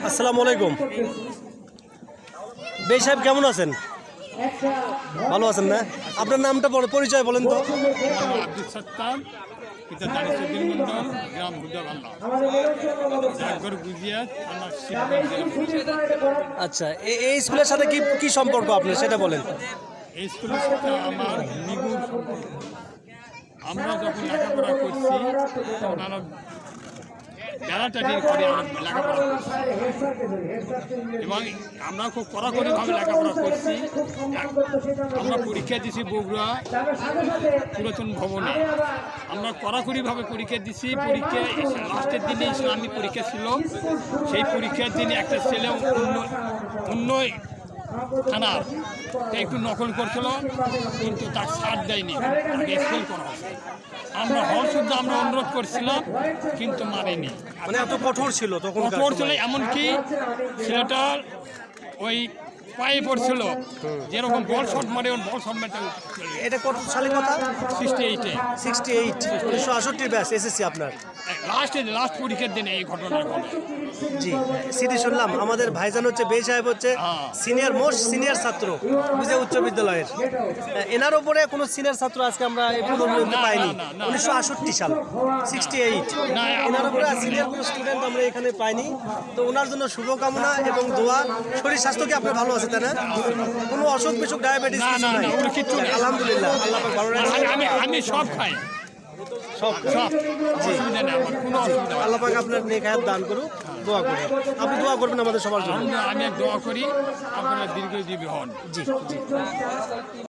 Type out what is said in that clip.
আসসালামু আলাইকুম। বেশ সাহেব কেমন আছেন? ভালো আছেন না? আপনার নামটা পরিচয় বলেন তো। আব্দুল সত্তার, পিতা দানিসুদ্দিন মন্ডল, গ্রাম গুজাবাল্লা, ডাকঘর গুজিয়া, থানা শিবগঞ্জ। আচ্ছা, এই স্কুলের সাথে কি কি সম্পর্ক আপনার সেটা বলেন। এই স্কুলের সাথে আমার নিগুড় সম্পর্ক। আমরা যখন লেখাপড়া করছি তখন আমরা বেড়াটাটির করে আমরা লেখাপড়া করছি এবং আমরা খুব কড়াকড়িভাবে লেখাপড়া করছি। আমরা পরীক্ষা দিছি বগুড়া পুরাতন ভবনে। আমরা কড়াকড়িভাবে পরীক্ষা দিছি। পরীক্ষা লাস্টের দিনে ইসলামী পরীক্ষা ছিল। সেই পরীক্ষার দিনে একটা ছেলে উন্নয় থানার একটু নকল করছিল, কিন্তু তার ছাড় দেয়নি, তাকে এক্সপেল করা হয়েছে। আমরা হল শুদ্ধ আমরা অনুরোধ করছিলাম, কিন্তু মানেনি। মানে এত কঠোর ছিল তখন? কঠোর ছিল, এমনকি ছেলেটার ওই পায়ে পড়ছিল, যেরকম বল শট মারে ওর বল শট মারতে। এটা কত সালের কথা? 68-এ। 68, 1968 ব্যাচ এসএসসি আপনার। লাস্ট পরীক্ষার দিনে এই ঘটনা ঘটে। জি, সিটি শুনলাম আমাদের ভাইজান হচ্ছে বে সাহেব হচ্ছে মোস্ট সিনিয়র ছাত্র বুঝে উচ্চ বিদ্যালয়ের। এনার উপরে কোনো সিনিয়র ছাত্র আজকে আমরা এই পর্যন্ত পাইনি। 1968 সাল 68 এনার উপরে সিনিয়র কোনো স্টুডেন্ট আমরা এখানে পাইনি। তো ওনার জন্য শুভকামনা এবং দোয়া। শরীর স্বাস্থ্য কি আপনার ভালো আছে তাই না? কোনো অসুখ বিসুখ ডায়াবেটিস কিছু নাই? আলহামদুলিল্লাহ, আল্লাহ পাক ভালো রাখছে। আমি সব খাই, সব অসুবিধা নেই আমার, কোনো অসুবিধা নেই। আল্লাহ পাক আপনার নেক হায়াত দান করুক। দোয়া করি, আপনি দোয়া করবেন আমাদের সবার জন্য। আমি দোয়া করি আপনারা দীর্ঘজীবী হন। জি জি।